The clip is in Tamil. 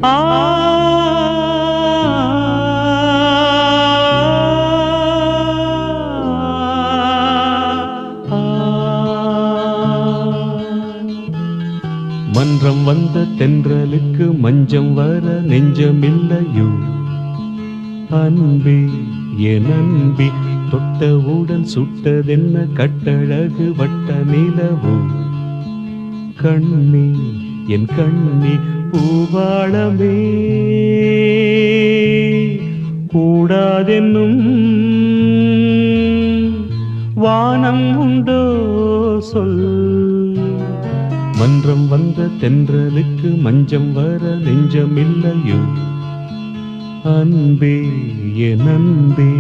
ஆ மன்றம் வந்த தென்றலுக்கு மஞ்சம் வர நெஞ்சமில்லையோ அன்பே என் அன்பே தொட்டவுடன் சுட்டதென்ன கட்டழகு வட்ட நிலவோ கண்ணே என் கண்ணே பூவாளமே கூடாதென்னும் வானம் உண்டோ சொல் மன்றம் வந்த தென்றலுக்கு மஞ்சம் வர நெஞ்சமில்லையோ அன்பே என் அன்பே